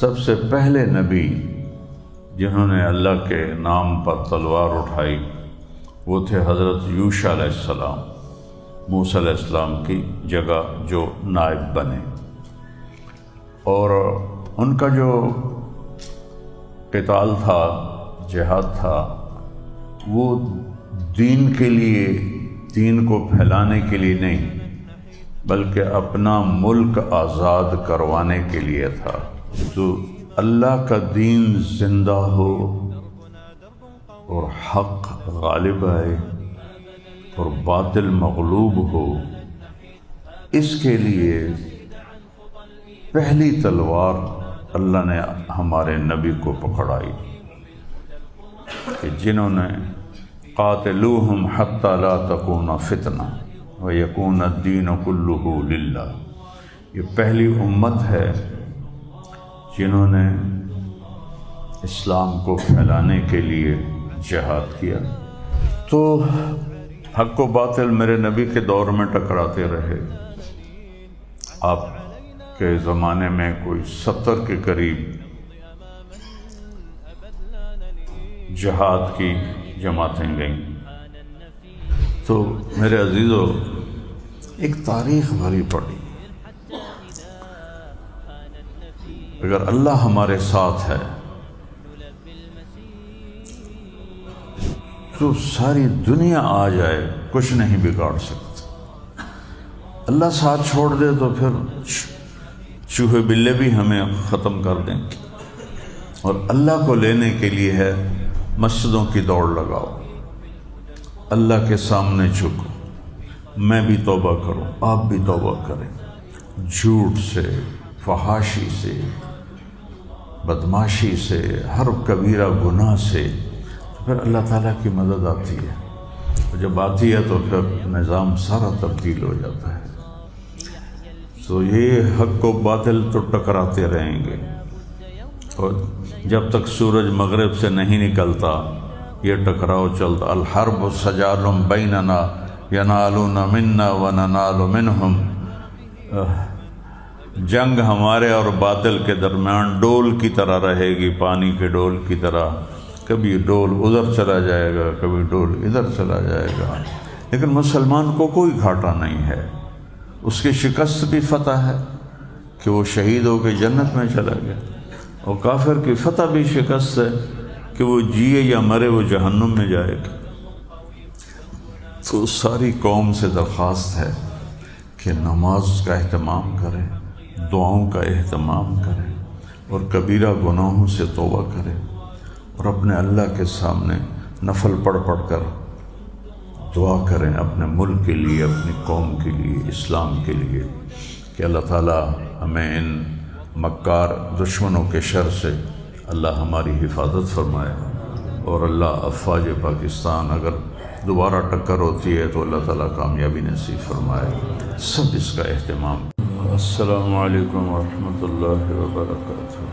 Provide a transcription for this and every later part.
سب سے پہلے نبی جنہوں نے اللہ کے نام پر تلوار اٹھائی وہ تھے حضرت یوشع علیہ السلام، موسیٰ علیہ السلام کی جگہ جو نائب بنے، اور ان کا جو قتال تھا، جہاد تھا، وہ دین کے لیے، دین کو پھیلانے کے لیے نہیں بلکہ اپنا ملک آزاد کروانے کے لیے تھا۔ تو اللہ کا دین زندہ ہو اور حق غالب آئے اور باطل مغلوب ہو، اس کے لیے پہلی تلوار اللہ نے ہمارے نبی کو پکڑائی کہ جنہوں نے قاتلوہم حتی لا تکون فتنہ ویکون الدین کلہ للہ، یہ پہلی امت ہے جنہوں نے اسلام کو پھیلانے کے لیے جہاد کیا۔ تو حق و باطل میرے نبی کے دور میں ٹکراتے رہے۔ آپ کے زمانے میں کوئی 70 کے قریب جہاد کی جماعتیں گئیں۔ تو میرے عزیزو، ایک تاریخ بھری پڑی۔ اگر اللہ ہمارے ساتھ ہے تو ساری دنیا آ جائے کچھ نہیں بگاڑ سکتا۔ اللہ ساتھ چھوڑ دے تو پھر چوہے بلے بھی ہمیں ختم کر دیں گے۔ اور اللہ کو لینے کے لیے ہے مسجدوں کی دوڑ لگاؤ، اللہ کے سامنے جھکو، میں بھی توبہ کروں، آپ بھی توبہ کریں، جھوٹ سے، فحاشی سے، بدماشی سے، ہر کبیرہ گناہ سے، پھر اللہ تعالیٰ کی مدد آتی ہے۔ اور جب آتی ہے تو پھر نظام سارا تبدیل ہو جاتا ہے۔ تو یہ حق و باطل تو ٹکراتے رہیں گے، اور جب تک سورج مغرب سے نہیں نکلتا یہ ٹکراؤ چلتا۔ الحرب سجال بیننا ینالون منا وننال منہم، جنگ ہمارے اور باطل کے درمیان ڈول کی طرح رہے گی، پانی کے ڈول کی طرح، کبھی ڈول ادھر چلا جائے گا، کبھی ڈول ادھر چلا جائے گا، لیکن مسلمان کو کوئی گھاٹا نہیں ہے۔ اس کی شکست بھی فتح ہے کہ وہ شہید ہو کے جنت میں چلا گیا، اور کافر کی فتح بھی شکست ہے کہ وہ جیے یا مرے وہ جہنم میں جائے گا۔ تو ساری قوم سے درخواست ہے کہ نماز کا اہتمام کریں، دعاؤں کا اہتمام کریں، اور کبیرہ گناہوں سے توبہ کریں، اور اپنے اللہ کے سامنے نفل پڑھ پڑھ کر دعا کریں اپنے ملک کے لیے، اپنی قوم کے لیے، اسلام کے لیے، کہ اللہ تعالیٰ ہمیں ان مکار دشمنوں کے شر سے اللہ ہماری حفاظت فرمائے، اور اللہ افواج پاکستان اگر دوبارہ ٹکر ہوتی ہے تو اللہ تعالیٰ کامیابی نصیب فرمائے۔ سب اس کا اہتمام۔ السلام علیکم ورحمۃ اللہ وبرکاتہ۔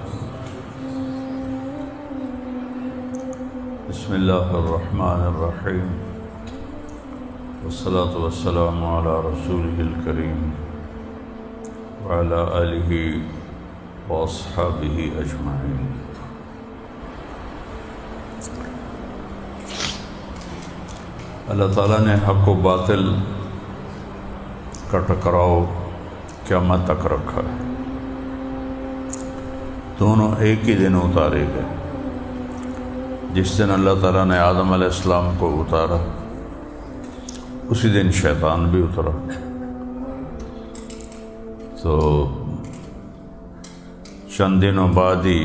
بسم اللہ الرحمن الرحیم، والصلاة والسلام علی رسولہ الکریم وعلی آلہ واصحابہ اجمعین۔ اللہ تعالیٰ نے حق و باطل کا ٹکراؤ قیامت تک رکھا ہے۔ دونوں ایک ہی دن اتارے گئے۔ جس دن اللہ تعالیٰ نے آدم علیہ السلام کو اتارا اسی دن شیطان بھی اترا۔ تو چند دنوں بعد ہی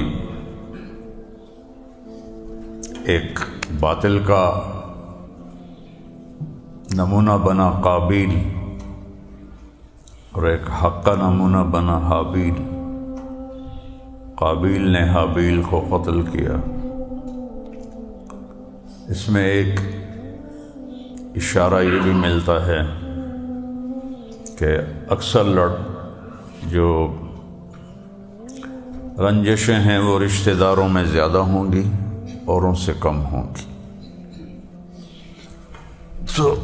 ایک باطل کا نمونہ بنا قابیل، اور ایک حق کا نمونہ بنا حابیل۔ قابیل نے حابیل کو قتل کیا۔ اس میں ایک اشارہ یہ بھی ملتا ہے کہ اکثر جو رنجشیں ہیں وہ رشتہ داروں میں زیادہ ہوں گی، اوروں سے کم ہوں گی۔ تو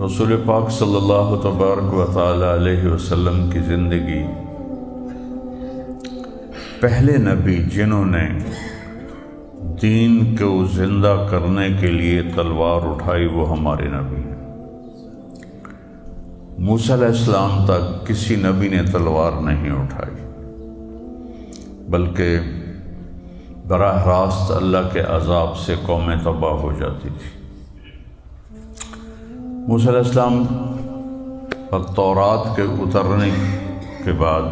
رسول پاک صلی اللہ تبارک و تعالی علیہ وسلم کی زندگی، پہلے نبی جنہوں نے دین کو زندہ کرنے کے لیے تلوار اٹھائی وہ ہمارے نبی ہیں۔ موسیٰ علیہ السلام تک کسی نبی نے تلوار نہیں اٹھائی، بلکہ براہ راست اللہ کے عذاب سے قومیں تباہ ہو جاتی تھی۔ موسیٰ علیہ السلام پر تورات کے اترنے کے بعد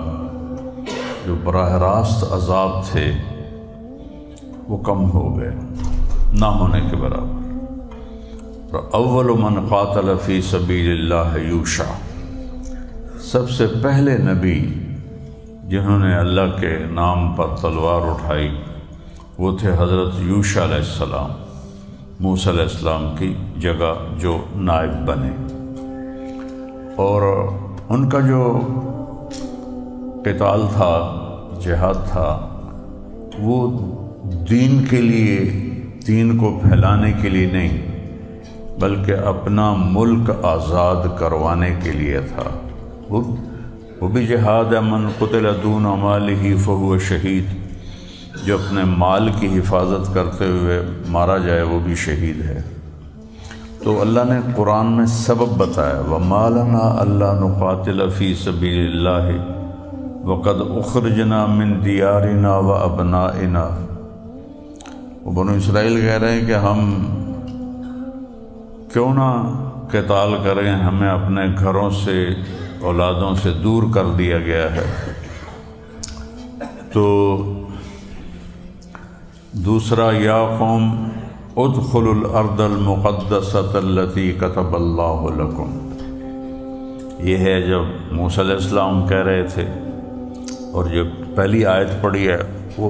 جو براہ راست عذاب تھے وہ کم ہو گئے، نہ ہونے کے برابر۔ اول من قاتل فی سبیل اللہ یوشع، سب سے پہلے نبی جنہوں نے اللہ کے نام پر تلوار اٹھائی وہ تھے حضرت یوشع علیہ السلام، موسیٰ علیہ السلام کی جگہ جو نائب بنے۔ اور ان کا جو قتال تھا، جہاد تھا، وہ دین کے لیے، دین کو پھیلانے کے لیے نہیں، بلکہ اپنا ملک آزاد کروانے کے لیے تھا۔ وہ بھی جہاد ہے، من قتل دون مالہ فہو شہید، جو اپنے مال کی حفاظت کرتے ہوئے مارا جائے وہ بھی شہید ہے۔ تو اللہ نے قرآن میں سبب بتایا، وَمَا لَنَا أَلَّا نُقَاتِلَ فِي سَبِيلِ اللَّهِ وَقَدْ أُخْرِجْنَا مِن دِيَارِنَا وَأَبْنَائِنَا۔ وہ بنو اسرائیل کہہ رہے ہیں کہ ہم کیوں نہ قتال کریں، ہمیں اپنے گھروں سے، اولادوں سے دور کر دیا گیا ہے۔ تو دوسرا، یا قوم ادخلوا الارض المقدسۃ التی کتب اللہ لکم، یہ ہے جب موسیٰ علیہ السلام کہہ رہے تھے، اور جو پہلی آیت پڑھی ہے وہ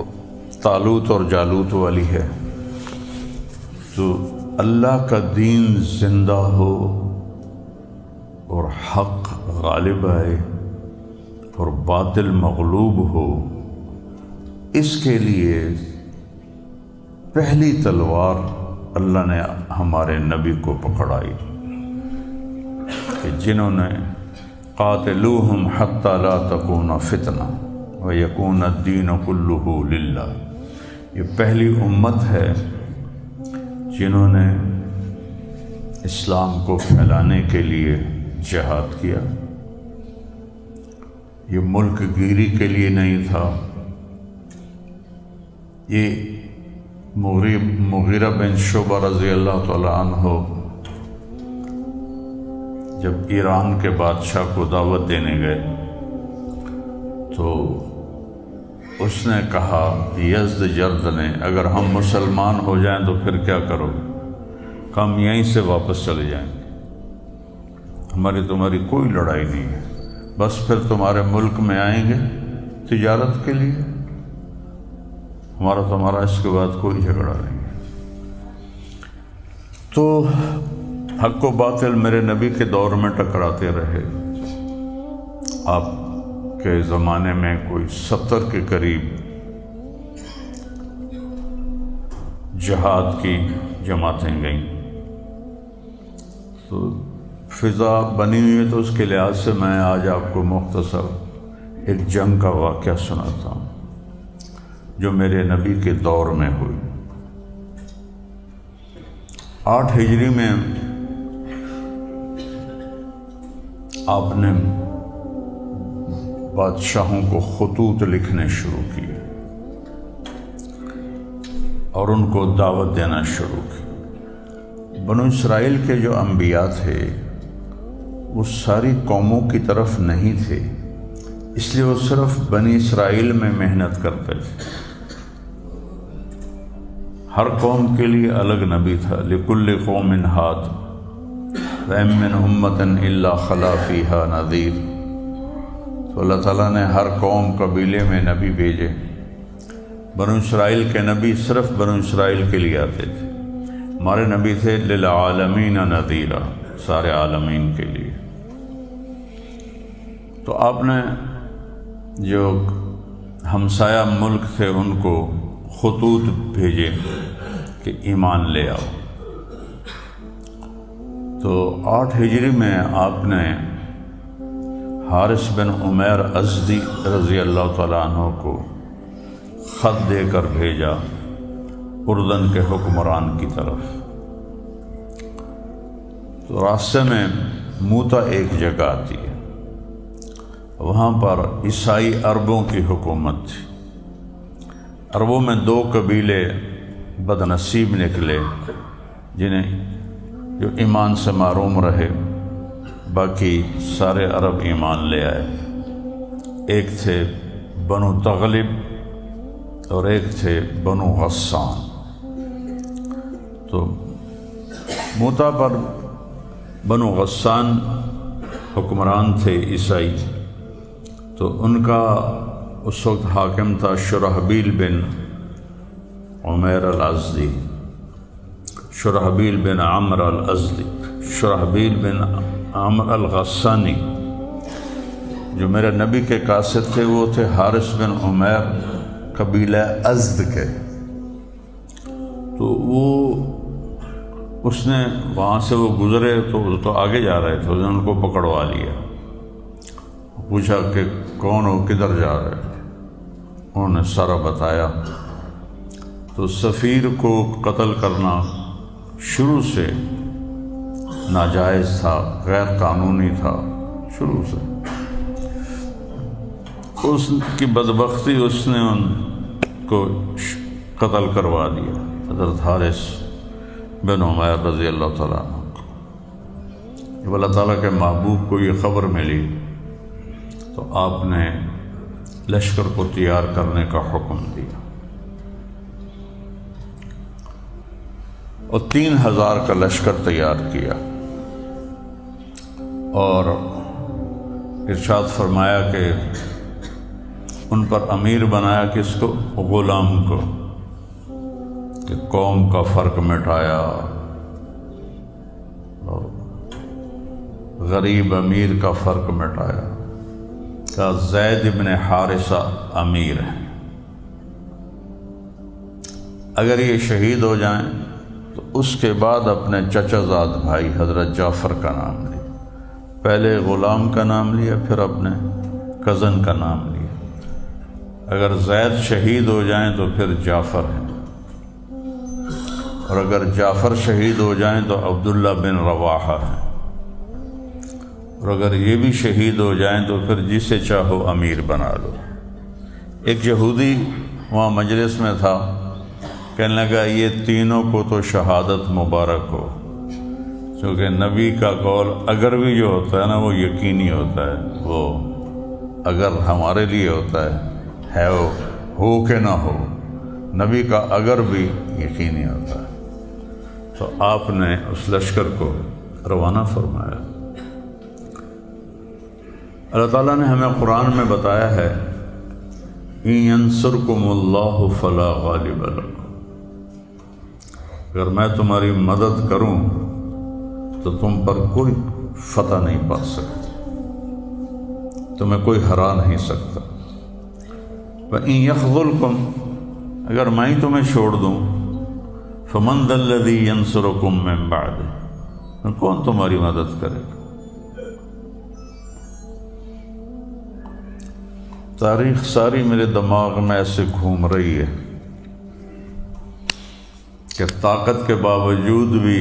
طالوت اور جالوت والی ہے۔ تو اللہ کا دین زندہ ہو اور حق غالب آئے اور باطل مغلوب ہو، اس کے لیے پہلی تلوار اللہ نے ہمارے نبی کو پکڑائی کہ جنہوں نے قاتلوہم حتی لا تکون فتنہ ویکون الدین کلہ للہ، یہ پہلی امت ہے جنہوں نے اسلام کو پھیلانے کے لیے جہاد کیا۔ یہ ملک گیری کے لیے نہیں تھا۔ یہ مغیرہ بن شعبہ رضی اللہ تعالیٰ عنہ جب ایران کے بادشاہ کو دعوت دینے گئے تو اس نے کہا یزدجرد نے، اگر ہم مسلمان ہو جائیں تو پھر کیا کرو گے؟ کہ ہم یہیں سے واپس چلے جائیں گے، ہماری تمہاری کوئی لڑائی نہیں ہے، بس پھر تمہارے ملک میں آئیں گے تجارت کے لیے، ہمارا تمہارا اس کے بعد کوئی جھگڑا نہیں ہے۔ تو حق و باطل میرے نبی کے دور میں ٹکراتے رہے۔ آپ کے زمانے میں کوئی 70 کے قریب جہاد کی جماعتیں گئیں۔ تو فضا بنی ہوئی ہے، تو اس کے لحاظ سے میں آج آپ کو مختصر ایک جنگ کا واقعہ سناتا ہوں جو میرے نبی کے دور میں ہوئی۔ 8 ہجری میں آپ نے بادشاہوں کو خطوط لکھنے شروع کیے اور ان کو دعوت دینا شروع کی۔ بنو اسرائیل کے جو انبیاء تھے وہ ساری قوموں کی طرف نہیں تھے، اس لیے وہ صرف بنی اسرائیل میں محنت کرتے تھے۔ ہر قوم کے لیے الگ نبی تھا، لِكُلِّ قَوْمٍ هَادٍ وَإِن مِّنْ أُمَّةٍ إِلَّا خَلَا فِيهَا نَذِيرٌ۔ تو اللہ تعالیٰ نے ہر قوم قبیلے میں نبی بھیجے۔ بنو اسرائیل کے نبی صرف بنو اسرائیل کے لیے آتے تھے، ہمارے نبی تھے للعالمین نذیرا، سارے عالمین کے لیے۔ تو آپ نے جو ہمسایہ ملک تھے ان کو خطوط بھیجے کہ ایمان لے آؤ۔ تو 8 ہجری میں آپ نے حارث بن عمیر ازدی رضی اللہ تعالیٰ عنہ کو خط دے کر بھیجا اردن کے حکمران کی طرف۔ تو راستے میں موتا ایک جگہ آتی ہے، وہاں پر عیسائی عربوں کی حکومت تھی۔ عربوں میں 2 قبیلے بد نصیب نکلے جو ایمان سے محروم رہے، باقی سارے عرب ایمان لے آئے۔ ایک تھے بنو تغلب اور ایک تھے بنو غسان۔ تو موتا پر بنو غسان حکمران تھے عیسائی، تو ان کا اس وقت حاکم تھا شرحبیل بن عمیر الازدی، شرحبیل بن عمر الازدی، شرحبیل بن عمر الغسانی۔ جو میرے نبی کے قاصد تھے وہ تھے حارث بن عمیر قبیلہ ازد کے۔ تو وہ اس نے وہاں سے وہ گزرے تو آگے جا رہے تھے، ان کو پکڑوا لیا، پوچھا کہ کون ہو، کدھر جا رہے؟ انہوں نے سارا بتایا۔ تو سفیر کو قتل کرنا شروع سے ناجائز تھا، غیر قانونی تھا شروع سے۔ اس کی بدبختی اس نے ان کو قتل کروا دیا، حضرت حارث بن عمیر رضی اللہ تعالیٰ عنہ کو۔ جب اللہ تعالیٰ کے محبوب کو یہ خبر ملی تو آپ نے لشکر کو تیار کرنے کا حکم دیا، اور 3000 کا لشکر تیار کیا، اور ارشاد فرمایا کہ ان پر امیر بنایا کس کو؟ غلام کو، کہ قوم کا فرق مٹایا، اور غریب امیر کا فرق مٹایا، کہ زید ابن حارثہ امیر ہیں، اگر یہ شہید ہو جائیں تو اس کے بعد اپنے چچا زاد بھائی حضرت جعفر کا نام لیا، پہلے غلام کا نام لیا، پھر اپنے کزن کا نام لیا۔ اگر زید شہید ہو جائیں تو پھر جعفر ہیں، اور اگر جعفر شہید ہو جائیں تو عبداللہ بن رواحہ ہیں، اور اگر یہ بھی شہید ہو جائیں تو پھر جسے چاہو امیر بنا لو۔ ایک یہودی وہاں مجلس میں تھا، کہنے لگا یہ تینوں کو تو شہادت مبارک ہو، کیونکہ نبی کا قول اگر بھی جو ہوتا ہے نا وہ یقینی ہوتا ہے، وہ اگر ہمارے لیے ہوتا ہے ہو کہ نہ ہو، نبی کا اگر بھی یقینی ہوتا ہے۔ تو آپ نے اس لشکر کو روانہ فرمایا۔ اللہ تعالیٰ نے ہمیں قرآن میں بتایا ہے إِن يَنْصُرْكُمُ اللَّهُ فَلَا غَالِبَ لَكُمْ، اگر میں تمہاری مدد کروں تو تم پر کوئی فتح نہیں پا سکتا، تمہیں کوئی ہرا نہیں سکتا۔ وَإِن يَخْذُلْكُمْ، اگر میں ہی تمہیں چھوڑ دوں، فَمَنْ ذَا الَّذِي يَنْصُرُكُمْ مِنْ بَعْدِهِ، کون تمہاری مدد کرے گا؟ تاریخ ساری میرے دماغ میں ایسے گھوم رہی ہے کہ طاقت کے باوجود بھی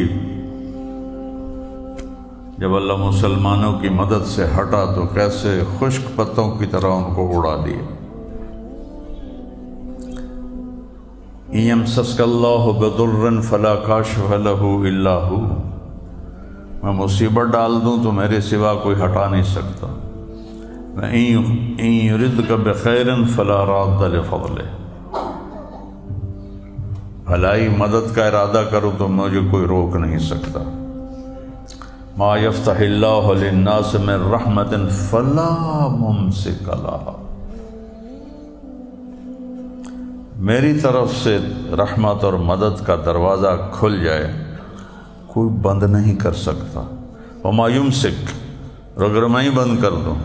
جب اللہ مسلمانوں کی مدد سے ہٹا تو کیسے خشک پتوں کی طرح ان کو اڑا دیا۔ إِن يَمْسَسْكَ اللَّهُ بِضُرٍّ فَلَا كَاشِفَ لَهُ إِلَّا هُوَ، میں مصیبت ڈال دوں تو میرے سوا کوئی ہٹا نہیں سکتا۔ وَإِن يُرِدْكَ بِخَيْرٍ فَلَا رَادَّ لِفَضْلِهِ، بھلائی مدد کا ارادہ کروں تو مجھے کوئی روک نہیں سکتا۔ مَا يَفْتَحِ اللَّهُ لِلنَّاسِ مِن رَحْمَةٍ فَلَا مُمْسِكَ لَهَا، میری طرف سے رحمت اور مدد کا دروازہ کھل جائے کوئی بند نہیں کر سکتا۔ وَمَا يُمْسِكْ، اور اگر میں ہی بند کر دوں،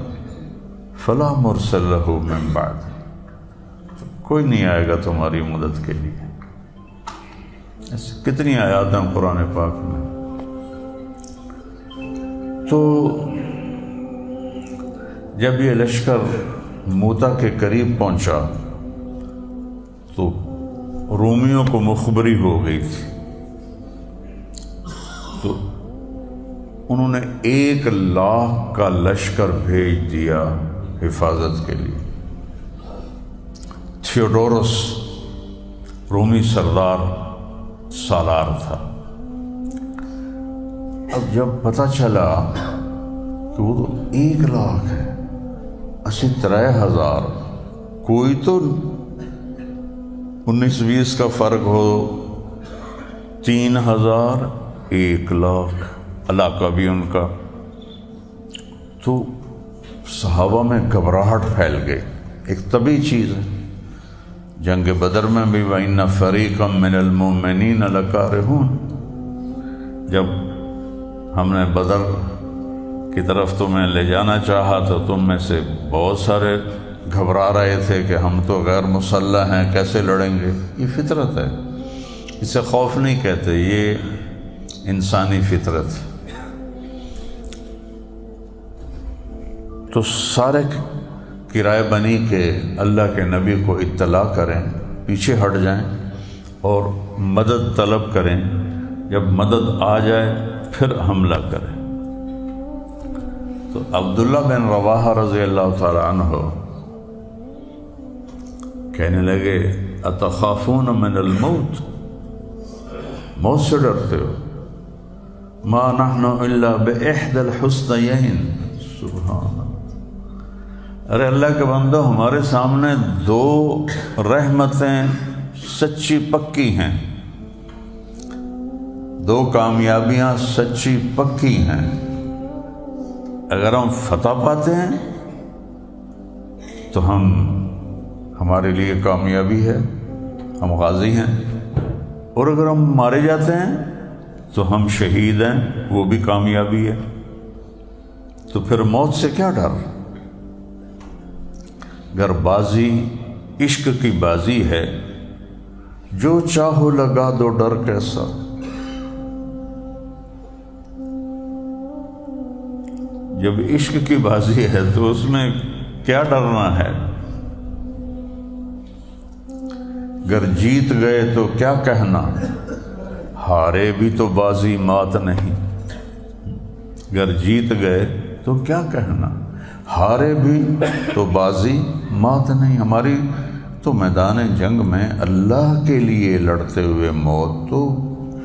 فَلَا مُرْسِلَ لَهُ مِن بَعْدِ، کوئی نہیں آئے گا تمہاری مدد کے لیے۔ ایسے کتنی آیات ہیں قرآن پاک میں۔ تو جب یہ لشکر موتا کے قریب پہنچا تو رومیوں کو مخبری ہو گئی تھی، تو انہوں نے 1,00,000 کا لشکر بھیج دیا حفاظت کے لیے۔ تھیوڈورس رومی سردار سالار تھا۔ اب جب پتہ چلا کہ وہ تو 1,00,000 ہے، 3,000 کوئی تو 19-20 کا فرق ہو، 3,000 1,00,000 علاقہ بھی ان کا، تو صحابہ میں گھبراہٹ پھیل گئی۔ ایک طبی چیز ہے، جنگ بدر میں بھی وَإِنَّ فَرِيقًا مِّنَ الْمُؤْمِنِينَ لَكَارِهُونَ، جب ہم نے بدر کی طرف تمہیں لے جانا چاہا تو تم میں سے بہت سارے گھبرا رہے تھے کہ ہم تو غیر مسلح ہیں، کیسے لڑیں گے۔ یہ فطرت ہے، اسے خوف نہیں کہتے، یہ انسانی فطرت ہے۔ تو سارے کرائے بنی کہ اللہ کے نبی کو اطلاع کریں، پیچھے ہٹ جائیں اور مدد طلب کریں، جب مدد آ جائے پھر حملہ کریں۔ تو عبداللہ بن رواحہ رضی اللہ تعالی عنہ کہنے لگے اتخافون من الموت، موت سے ڈرتے ہو؟ ما نحن الا باحدى الحسنيين، سبحان اللہ۔ ارے اللہ کے بندو، ہمارے سامنے 2 رحمتیں سچی پکی ہیں، 2 کامیابیاں سچی پکی ہیں، اگر ہم فتح پاتے ہیں تو ہمارے لیے کامیابی ہے، ہم غازی ہیں، اور اگر ہم مارے جاتے ہیں تو ہم شہید ہیں، وہ بھی کامیابی ہے۔ تو پھر موت سے کیا ڈر؟ گر بازی عشق کی بازی ہے، جو چاہو لگا دو ڈر کیسا۔ جب عشق کی بازی ہے تو اس میں کیا ڈرنا ہے؟ گر جیت گئے تو کیا کہنا، ہارے بھی تو بازی مات نہیں۔ گر جیت گئے تو کیا کہنا، ہارے بھی تو بازی مات نہیں۔ ہماری تو میدان جنگ میں اللہ کے لیے لڑتے ہوئے موت تو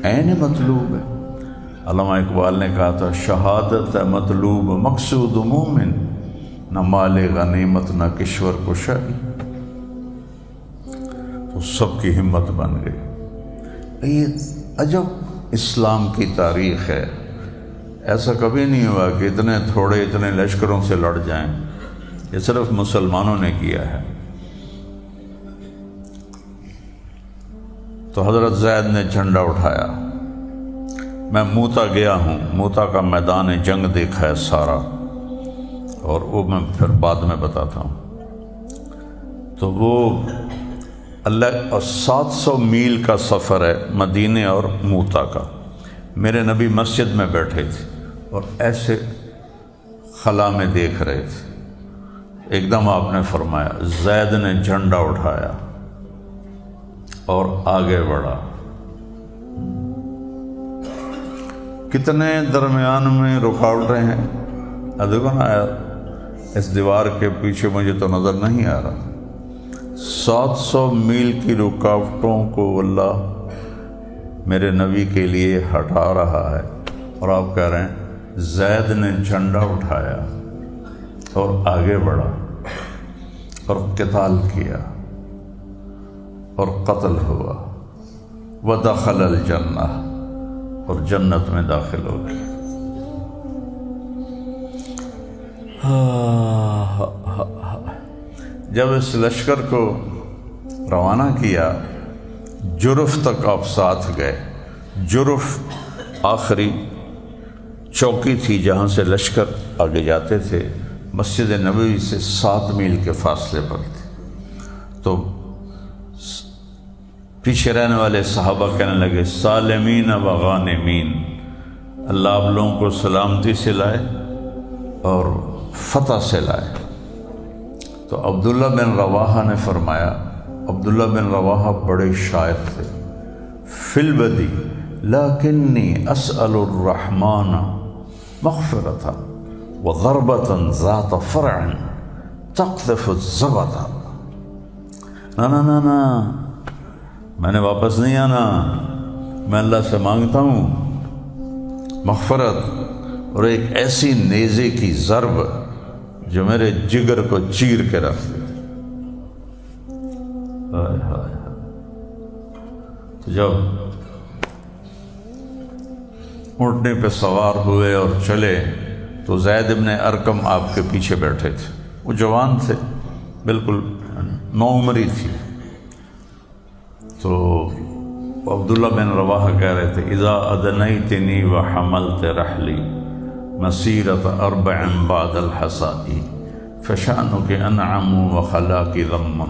عین مطلوب ہے۔ علامہ اقبال نے کہا تھا شہادت مطلوب مقصود مومن، نہ مال غنیمت نہ کشور کشائی۔ تو سب کی ہمت بن گئی۔ یہ عجب اسلام کی تاریخ ہے، ایسا کبھی نہیں ہوا کہ اتنے لشکروں سے لڑ جائیں، یہ صرف مسلمانوں نے کیا ہے۔ تو حضرت زید نے جھنڈا اٹھایا، میں موتا گیا ہوں، موتا کا میدان جنگ دیکھا ہے سارا، اور وہ میں پھر بعد میں بتاتا ہوں۔ تو وہ اللہ، اور 700 میل کا سفر ہے مدینے اور موتا کا۔ میرے نبی مسجد میں بیٹھے تھے اور ایسے خلا میں دیکھ رہے تھے، ایک دم آپ نے فرمایا، زید نے جھنڈا اٹھایا اور آگے بڑھا۔ کتنے درمیان میں رکاوٹیں ہیں، دیکھو نا، اس دیوار کے پیچھے مجھے تو نظر نہیں آ رہا۔ 700 میل کی رکاوٹوں کو اللہ میرے نبی کے لیے ہٹا رہا ہے، اور آپ کہہ رہے ہیں زید نے جھنڈا اٹھایا اور آگے بڑھا اور قتال کیا اور قتل ہوا، ودخل الجنہ، اور جنت میں داخل ہو گیا۔ جب اس لشکر کو روانہ کیا، جرف تک آپ ساتھ گئے۔ جرف آخری چوکی تھی جہاں سے لشکر آگے جاتے تھے، مسجد نبوی سے 7 میل کے فاصلے پر تھے۔ تو پیچھے رہنے والے صحابہ کہنے لگے سالمین و غانمین، اللہ آپ لوگوں کو سلامتی سے لائے اور فتح سے لائے۔ تو عبداللہ بن رواحہ نے فرمایا، عبداللہ بن رواحہ بڑے شاعر تھے، فی البدی لیکنی اسأل الرحمن مغفرتا وضربتا ذات فرع تقذف الزبدا۔ نا نا نا نا، میں نے واپس نہیں آنا، میں اللہ سے مانگتا ہوں مغفرت اور ایک ایسی نیزے کی ضرب جو میرے جگر کو چیر کے رکھ دے۔ تو جب اونٹنے پہ سوار ہوئے اور چلے تو زید ابن ارقم آپ کے پیچھے بیٹھے تھے، وہ جوان تھے، بالکل نوعمری تھی۔ تو عبداللہ بن رواحہ کہہ رہے تھے، اذا ادنیتنی وحملت رحلی مسیرت اربع بعد الحسائی فشأنک انعم وخلاک ذم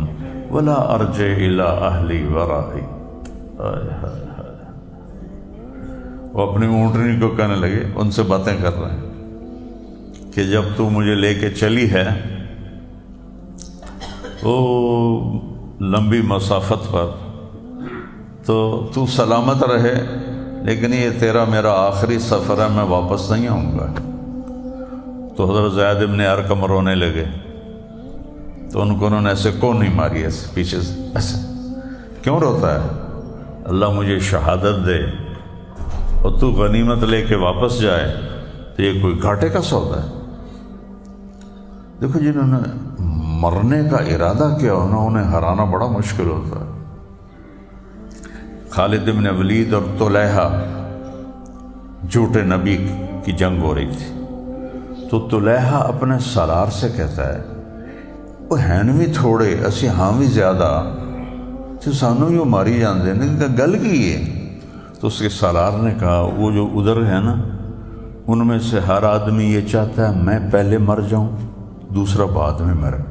ولا ارجع الى اہلی ورائی۔ وہ اپنی اونٹنی کو کہنے لگے، ان سے باتیں کر رہے ہیں کہ جب تو مجھے لے کے چلی ہے تو لمبی مسافت پر، تو سلامت رہے، لیکن یہ تیرا میرا آخری سفر ہے، میں واپس نہیں آؤں گا۔ تو حضرت زید ابن ارقم رونے لگے، تو ان کو انہوں نے ایسے کون نہیں ماری، ایسے پیچھے سے ایسے کیوں روتا ہے؟ اللہ مجھے شہادت دے اور تو غنیمت لے کے واپس جائے تو یہ کوئی گھاٹے کا سودا ہے؟ دیکھو جنہوں نے مرنے کا ارادہ کیا انہیں ہرانا بڑا مشکل ہوتا ہے۔ خالد بن ولید اور طلیحہ جھوٹے نبی کی جنگ ہو رہی تھی، تو طلیحہ اپنے سالار سے کہتا ہے، وہ ہیں بھی تھوڑے اسی ہاں بھی زیادہ، تو سانو یوں ماری جاندے نے گل کی ہے۔ تو اس کے سالار نے کہا، وہ جو ادھر ہے نا، ان میں سے ہر آدمی یہ چاہتا ہے میں پہلے مر جاؤں، دوسرا بعد میں مرے،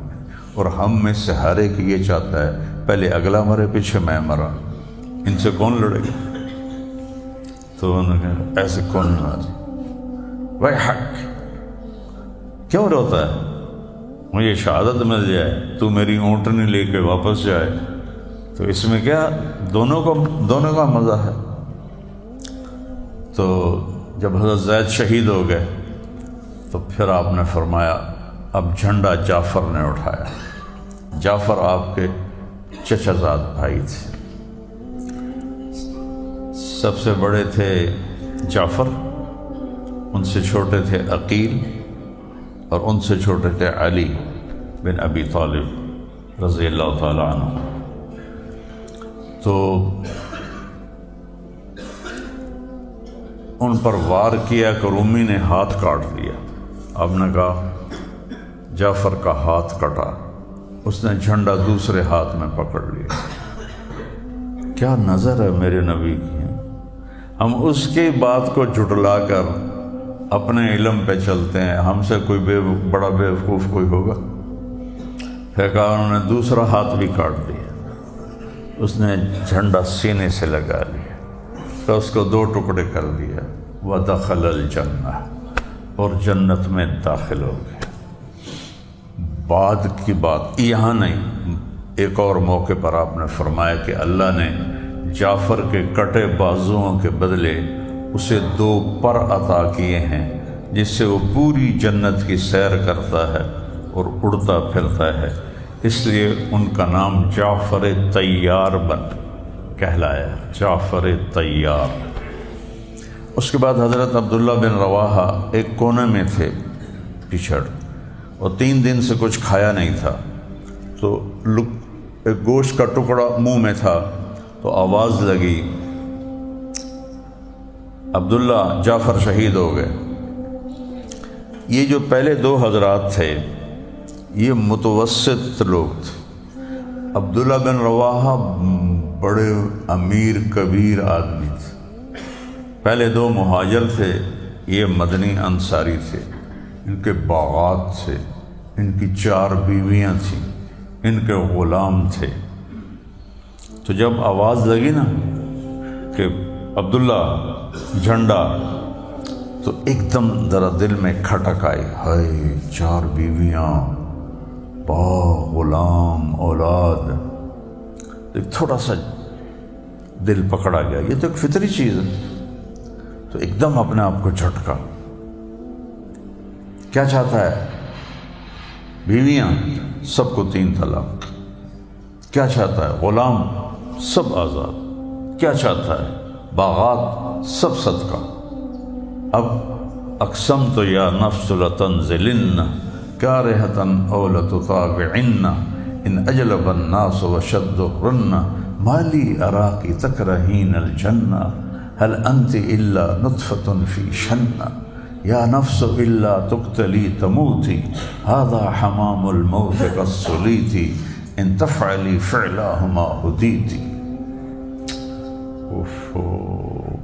اور ہم میں سے ہر ایک یہ چاہتا ہے پہلے اگلا مرے پیچھے میں مرا، ان سے کون لڑے گا؟ تو انہوں نے کہا ایسے کون مارے، بھائی حق کیوں روتا ہے؟ مجھے شہادت مل جائے، تو میری اونٹنی لے کے واپس جائے، تو اس میں کیا دونوں کا مزہ ہے۔ تو جب حضرت زید شہید ہو گئے تو پھر آپ نے فرمایا اب جھنڈا جعفر نے اٹھایا۔ جعفر آپ کے چچا زاد بھائی تھے، سب سے بڑے تھے جعفر، ان سے چھوٹے تھے عقیل، اور ان سے چھوٹے تھے علی بن ابی طالب رضی اللہ تعالی عنہ۔ تو ان پر وار کیا کہ رومی نے ہاتھ کاٹ دیا۔ آپ نے کہا جعفر کا ہاتھ کٹا، اس نے جھنڈا دوسرے ہاتھ میں پکڑ لیا۔ کیا نظر ہے میرے نبی کی! ہم اس کی بات کو جھٹلا کر اپنے علم پہ چلتے ہیں، ہم سے کوئی بڑا بیوقوف کوئی ہوگا؟ پھر کہا انہوں نے دوسرا ہاتھ بھی کاٹ دیا، اس نے جھنڈا سینے سے لگا لیا، تو اس کو دو ٹکڑے کر دیا، وَدَخَلَ الْجَنَّةَ، اور جنت میں داخل ہو گئے۔ بعد کی بات یہاں نہیں، ایک اور موقع پر آپ نے فرمایا کہ اللہ نے جعفر کے کٹے بازوؤں کے بدلے اسے 2 پر عطا کیے ہیں، جس سے وہ پوری جنت کی سیر کرتا ہے اور اڑتا پھرتا ہے، اس لیے ان کا نام جعفر طیار بن کہلایا، جعفر طیار۔ اس کے بعد حضرت عبداللہ بن رواحہ ایک کونے میں تھے پچھڑ، اور 3 دن سے کچھ کھایا نہیں تھا، تو ایک گوشت کا ٹکڑا منہ میں تھا، تو آواز لگی عبداللہ جعفر شہید ہو گئے۔ یہ جو پہلے 2 حضرات تھے یہ متوسط لوگ تھے، عبداللہ بن رواحہ بڑے امیر کبیر آدمی تھے، پہلے 2 مہاجر تھے، یہ مدنی انصاری تھے، ان کے باغات تھے، ان کی 4 بیویاں تھیں، ان کے غلام تھے۔ تو جب آواز لگی نا کہ عبداللہ جھنڈا، تو ایک دم ذرا دل میں کھٹک آئی، ہائے 4 بیویاں، باغ، غلام، اولاد، ایک تھوڑا سا دل پکڑا گیا، یہ تو ایک فطری چیز ہے۔ تو ایک دم اپنے آپ کو جھٹکا، کیا چاہتا ہے؟ بیویاں سب کو 3 طلاق، کیا چاہتا ہے؟ غلام سب آزاد، کیا چاہتا ہے؟ باغات سب صدقہ۔ اب اقسمت یا نفس لتنزلن کارہۃ او لتطاوعن ان اجلب الناس وشد الرن ما لی اراکی تکرہین الجنہ هل انت الا نطفة فی شنہ یا نفس الا تقتلی تموتی هذا حمام الموت قد صلیتی ان تفعلی فعلاہما ہدیتی۔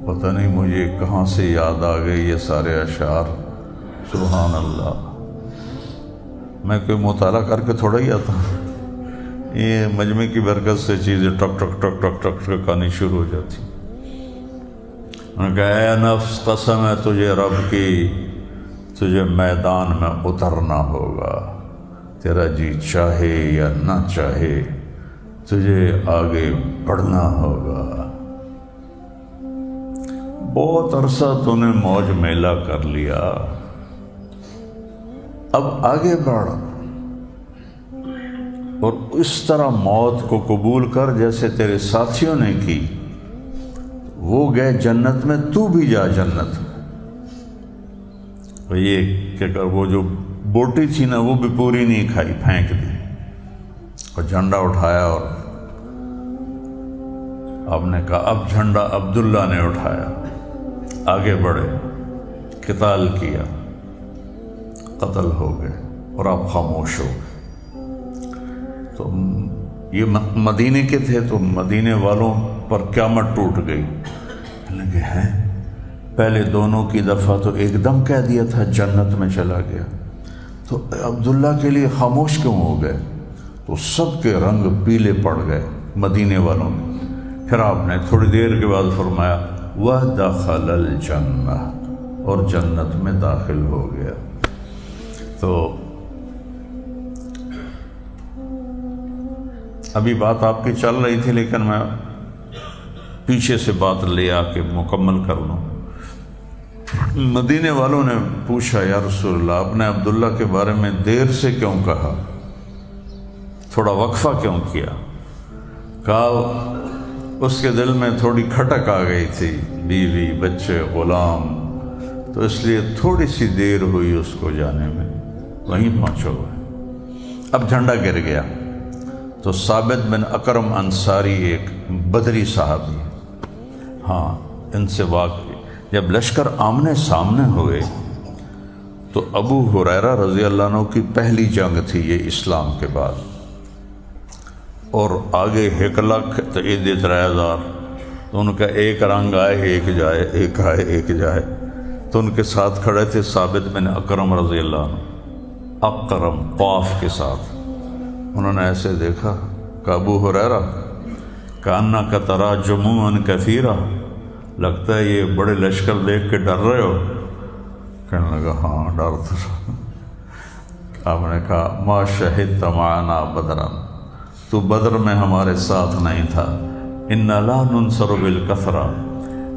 پتہ نہیں مجھے کہاں سے یاد آ گئے یہ سارے اشعار، سبحان اللہ۔ میں کوئی مطالعہ کر کے تھوڑا ہی آتا، یہ مجمع کی برکت سے چیزیں ٹک ٹک ٹک ٹک ٹک ٹک آنی شروع ہو جاتی۔ انہوں نے کہا اے نفس، قسم ہے تجھے رب کی، تجھے میدان میں اترنا ہوگا، تیرا جی چاہے یا نہ چاہے تجھے آگے بڑھنا ہوگا۔ بہت عرصہ تو نے موج میلہ کر لیا، اب آگے بڑھ اور اس طرح موت کو قبول کر جیسے تیرے ساتھیوں نے کی۔ وہ گئے جنت میں، تو بھی جا جنت میں۔ یہ کہ وہ جو بوٹی تھی نا وہ بھی پوری نہیں کھائی، پھینک دی، اور جھنڈا اٹھایا، اور آپ نے کہا اب جھنڈا عبداللہ نے اٹھایا، آگے بڑھے، قتال کیا، قتل ہو گئے، اور آپ خاموش ہو گئے۔ تو یہ مدینے کے تھے، تو مدینے والوں پر قیامت ٹوٹ گئی۔ لگے ہیں پہلے دونوں کی دفعہ تو ایک دم کہہ دیا تھا جنت میں چلا گیا، تو عبداللہ کے لیے خاموش کیوں ہو گئے؟ تو سب کے رنگ پیلے پڑ گئے مدینے والوں میں۔ پھر آپ نے تھوڑی دیر کے بعد فرمایا وَدَخَلَ الْجَنَّةَ، اور جنت میں داخل ہو گیا۔ تو ابھی بات آپ کی چل رہی تھی، لیکن میں پیچھے سے بات لے آ کے مکمل کر لوں۔ مدینے والوں نے پوچھا یا رسول اللہ، آپ نے عبداللہ کے بارے میں دیر سے کیوں کہا، تھوڑا وقفہ کیوں کیا؟ کہا اس کے دل میں تھوڑی کھٹک آ گئی تھی، بیوی، بچے، غلام، تو اس لیے تھوڑی سی دیر ہوئی اس کو جانے میں، وہیں پہنچو ہوئے۔ اب جھنڈا گر گیا تو ثابت بن اکرم انصاری ایک بدری صحابی، ہاں ان سے واقعی جب لشکر آمنے سامنے ہوئے تو ابو ہریرہ رضی اللہ عنہ کی پہلی جنگ تھی یہ اسلام کے بعد، اور آگے 1 لاکھ تو عید 3000، تو ان کا ایک رنگ آئے ایک جائے، ایک آئے ایک جائے۔ تو ان کے ساتھ کھڑے تھے ثابت بن اکرم رضی اللہ عنہ، اکرم قاف کے ساتھ۔ انہوں نے ایسے دیکھا کہ ابو ہریرہ کأنک تری جموعا کثیرا، لگتا ہے یہ بڑے لشکر دیکھ کے ڈر رہے ہو؟ کہنے لگا ہاں ڈر تھا۔ آپ نے کہا ما شہدت معنا بدرا، تو بدر میں ہمارے ساتھ نہیں تھا۔ انا لا ننصر بالکثرہ،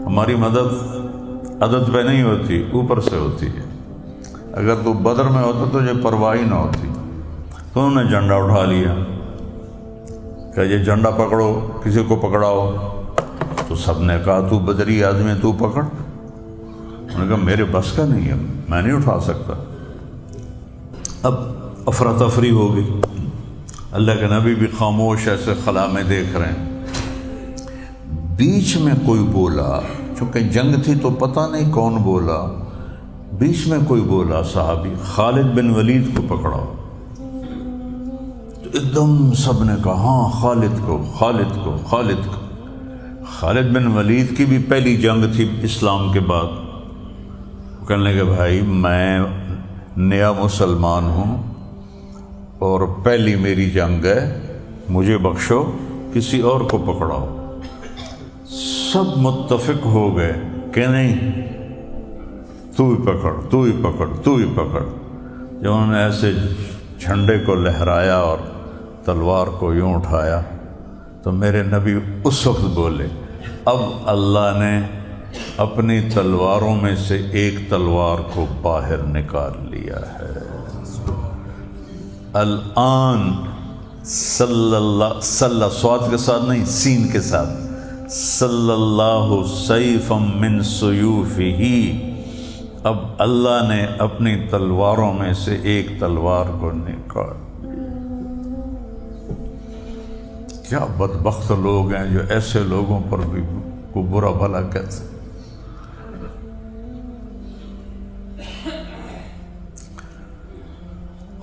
ہماری مدد عدد پہ نہیں ہوتی، اوپر سے ہوتی ہے۔ اگر تو بدر میں ہوتا تو یہ پرواہ نہ ہوتی۔ تو انہوں نے جھنڈا اٹھا لیا کہ یہ جھنڈا پکڑو، کسی کو پکڑاؤ۔ تو سب نے کہا تو بدری آدمی تو پکڑ۔ انہوں نے کہا میرے بس کا نہیں ہے، میں نہیں اٹھا سکتا۔ اب افراتفری ہو گئی، اللہ کے نبی بھی خاموش ایسے خلا میں دیکھ رہے ہیں۔ بیچ میں کوئی بولا، چونکہ جنگ تھی تو پتہ نہیں کون بولا، بیچ میں کوئی بولا صحابی خالد بن ولید کو پکڑاؤ۔ تو ایک دم سب نے کہا ہاں خالد کو، خالد کو، خالد کو۔ خالد بن ولید کی بھی پہلی جنگ تھی اسلام کے بعد۔ کہنے لگے بھائی میں نیا مسلمان ہوں اور پہلی میری جنگ ہے، مجھے بخشو، کسی اور کو پکڑاؤ۔ سب متفق ہو گئے کہ نہیں تو ہی پکڑ، تو ہی پکڑ، تو ہی پکڑ۔ جب انہوں نے ایسے جھنڈے کو لہرایا اور تلوار کو یوں اٹھایا تو میرے نبی اس وقت بولے، اب اللہ نے اپنی تلواروں میں سے ایک تلوار کو باہر نکال لیا ہے۔ الآن صلی اللہ، صاد کے ساتھ نہیں، سین کے ساتھ، صلی اللہ سیفا من سیوفہ، اب اللہ نے اپنی تلواروں میں سے ایک تلوار کو نکال۔ کیا بدبخت لوگ ہیں جو ایسے لوگوں پر بھی کو برا بھلا کہتے ہیں۔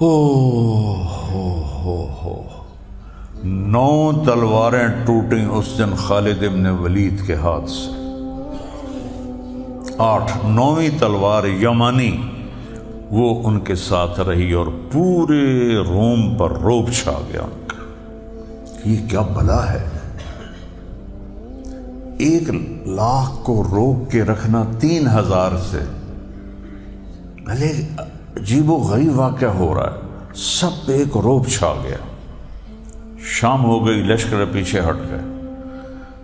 ہو 9 تلواریں ٹوٹیں اس دن خالد ابن ولید کے ہاتھ سے، 9ویں تلوار یمانی وہ ان کے ساتھ رہی اور پورے روم پر رعب چھا گیا ان کا۔ یہ کیا بلا ہے، 1,00,000 کو روک کے رکھنا 3,000 سے، بھلے عجیب و غریب واقعہ ہو رہا ہے، سب پہ ایک رعب چھا گیا۔ شام ہو گئی، لشکر پیچھے ہٹ گئے،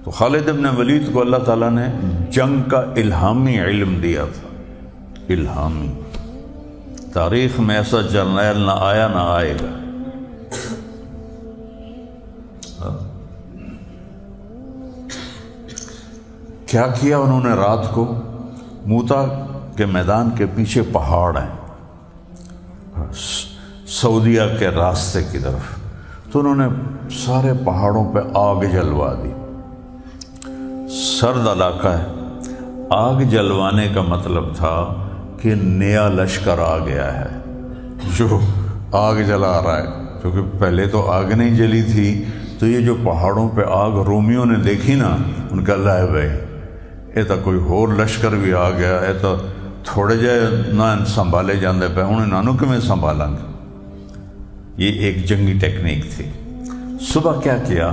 تو خالد ابن ولید کو اللہ تعالیٰ نے جنگ کا الہامی علم دیا تھا، الہامی۔ تاریخ میں ایسا جرنیل نہ آیا نہ آئے گا۔ کیا کیا انہوں نے؟ رات کو موتا کے میدان کے پیچھے پہاڑ ہیں سعودیہ کے راستے کی طرف، تو انہوں نے سارے پہاڑوں پہ آگ جلوا دی۔ سرد علاقہ ہے، آگ جلوانے کا مطلب تھا کہ نیا لشکر آ گیا ہے جو آگ جلا رہا ہے، کیونکہ پہلے تو آگ نہیں جلی تھی، تو یہ جو پہاڑوں پہ آگ رومیوں نے دیکھی نا، ان کا اللہ ہے بھائی یہ تو کوئی اور لشکر بھی آ گیا، یہ تو تھوڑے جائے نہ سنبھالے جاندے پہ انہیں نانو کہ میں سنبھالاں گا۔ یہ ایک جنگی ٹیکنیک تھی۔ صبح کیا کیا،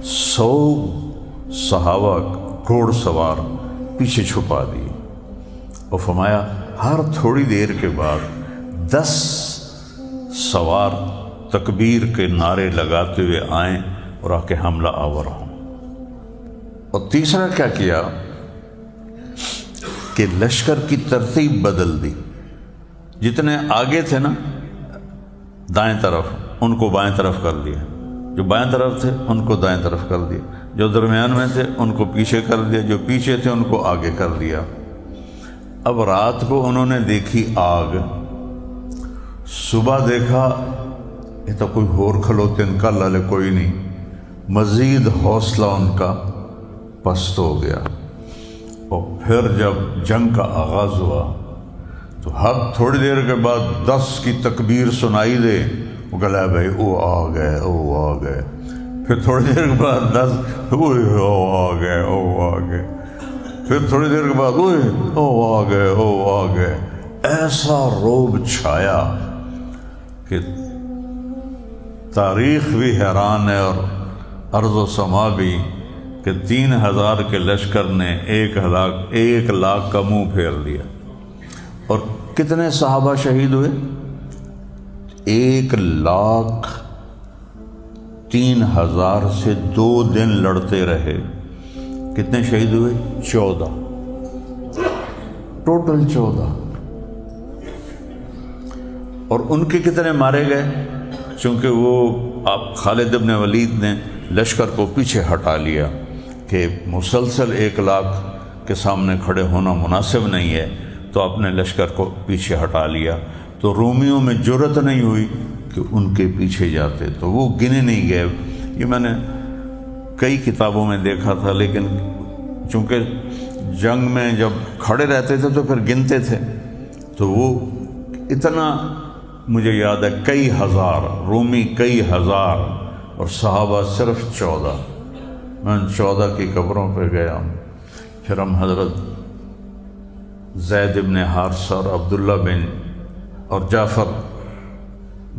100 صحابہ گھوڑ سوار پیچھے چھپا دیے اور فرمایا ہر تھوڑی دیر کے بعد 10 سوار تکبیر کے نعرے لگاتے ہوئے آئیں اور آ کے حملہ آور ہوں۔ اور تیسرا کیا کیا کہ لشکر کی ترتیب بدل دی، جتنے آگے تھے نا دائیں طرف، ان کو بائیں طرف کر دیا، جو بائیں طرف تھے ان کو دائیں طرف کر دیا، جو درمیان میں تھے ان کو پیچھے کر دیا، جو پیچھے تھے ان کو آگے کر دیا۔ اب رات کو انہوں نے دیکھی آگ، صبح دیکھا یہ تو کوئی ہور کھلوتے ان کا لالے کوئی نہیں، مزید حوصلہ ان کا پست ہو گیا۔ اور پھر جب جنگ کا آغاز ہوا تو ہر تھوڑی دیر کے بعد 10 کی تکبیر سنائی دے، وہ گلا بھائی او آ گئے، او آ گئے، پھر تھوڑی دیر کے بعد 10 او آ گئے، او آ گئے، پھر تھوڑی دیر کے بعد او آ گئے، او آ گئے۔ ایسا رعب چھایا کہ تاریخ بھی حیران ہے اور ارض و سما بھی کہ 3,000 کے لشکر نے 1,00,000 کا منہ پھیر لیا۔ اور کتنے صحابہ شہید ہوئے؟ 1,00,000 3,000 سے 2 دن لڑتے رہے، کتنے شہید ہوئے؟ 14، ٹوٹل 14۔ اور ان کے کتنے مارے گئے؟ چونکہ وہ آپ خالد ابن ولید نے لشکر کو پیچھے ہٹا لیا کہ مسلسل 1,00,000 کے سامنے کھڑے ہونا مناسب نہیں ہے، تو اپنے لشکر کو پیچھے ہٹا لیا، تو رومیوں میں جرأت نہیں ہوئی کہ ان کے پیچھے جاتے، تو وہ گنے نہیں گئے۔ یہ میں نے کئی کتابوں میں دیکھا تھا، لیکن چونکہ جنگ میں جب کھڑے رہتے تھے تو پھر گنتے تھے، تو وہ اتنا مجھے یاد ہے، کئی ہزار رومی، کئی ہزار، اور صحابہ صرف 14۔ میں ان 14 کی قبروں پہ گیا ہوں۔ پھر ہم حضرت زید بن حارثہ اور عبداللہ بن اور جعفر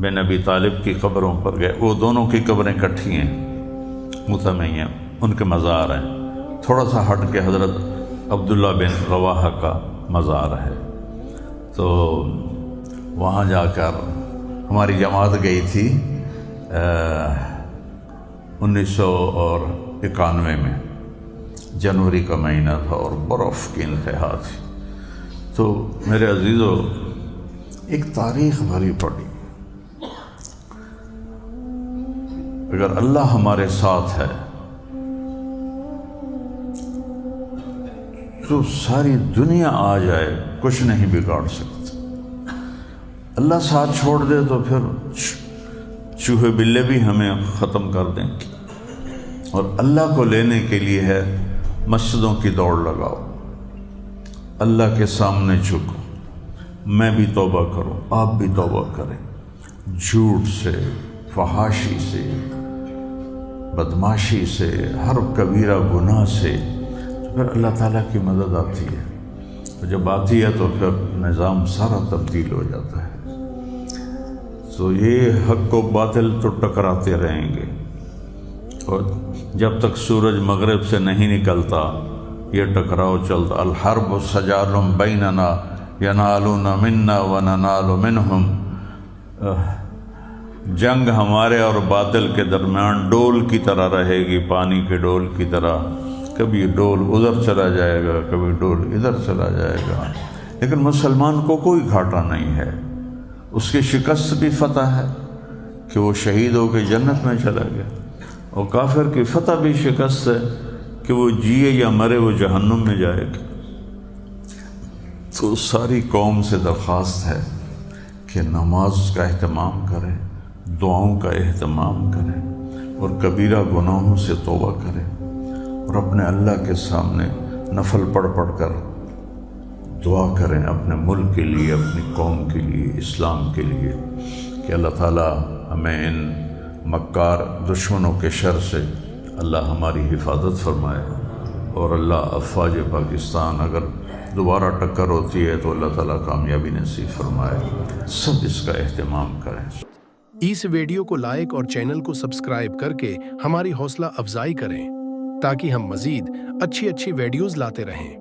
بن ابی طالب کی قبروں پر گئے، وہ دونوں کی قبریں کٹھی ہیں، متمی ہیں، ان کے مزار ہیں۔ تھوڑا سا ہٹ کے حضرت عبداللہ بن رواحہ کا مزار ہے۔ تو وہاں جا کر ہماری جماعت گئی تھی 1991 میں، جنوری کا مہینہ تھا اور برف کی انتہا تھی۔ تو میرے عزیزو، ایک تاریخ بھری پڑی۔ اگر اللہ ہمارے ساتھ ہے تو ساری دنیا آ جائے کچھ نہیں بگاڑ سکتی۔ اللہ ساتھ چھوڑ دے تو پھر چوہے بلے بھی ہمیں ختم کر دیں گے۔ اور اللہ کو لینے کے لیے ہے مسجدوں کی دوڑ لگاؤ، اللہ کے سامنے جھکو، میں بھی توبہ کروں، آپ بھی توبہ کریں، جھوٹ سے، فحاشی سے، بدماشی سے، ہر کبیرہ گناہ سے، پھر اللہ تعالیٰ کی مدد آتی ہے۔ اور جب آتی ہے تو پھر نظام سارا تبدیل ہو جاتا ہے۔ تو یہ حق و باطل تو ٹکراتے رہیں گے، اور جب تک سورج مغرب سے نہیں نکلتا یہ ٹکراؤ چلتا۔ الحرب سجال بیننا ینالون منا وننال منہم، جنگ ہمارے اور باطل کے درمیان ڈول کی طرح رہے گی، پانی کے ڈول کی طرح، کبھی ڈول ادھر چلا جائے گا، کبھی ڈول ادھر چلا جائے گا، لیکن مسلمان کو کوئی گھاٹا نہیں ہے۔ اس کی شکست بھی فتح ہے کہ وہ شہید ہو کے جنت میں چلا گیا، اور کافر کی فتح بھی شکست ہے کہ وہ جیے یا مرے وہ جہنم میں جائے گا۔ تو ساری قوم سے درخواست ہے کہ نماز کا اہتمام کریں، دعاؤں کا اہتمام کریں، اور کبیرہ گناہوں سے توبہ کریں، اور اپنے اللہ کے سامنے نفل پڑھ پڑھ کر دعا کریں اپنے ملک کے لیے، اپنی قوم کے لیے، اسلام کے لیے، کہ اللہ تعالیٰ ہمیں ان مکار دشمنوں کے شر سے اللہ ہماری حفاظت فرمائے، اور اللہ افواج پاکستان اگر دوبارہ ٹکر ہوتی ہے تو اللہ تعالیٰ کامیابی نصیب فرمائے۔ سب اس کا اہتمام کریں۔ اس ویڈیو کو لائک اور چینل کو سبسکرائب کر کے ہماری حوصلہ افزائی کریں تاکہ ہم مزید اچھی ویڈیوز لاتے رہیں۔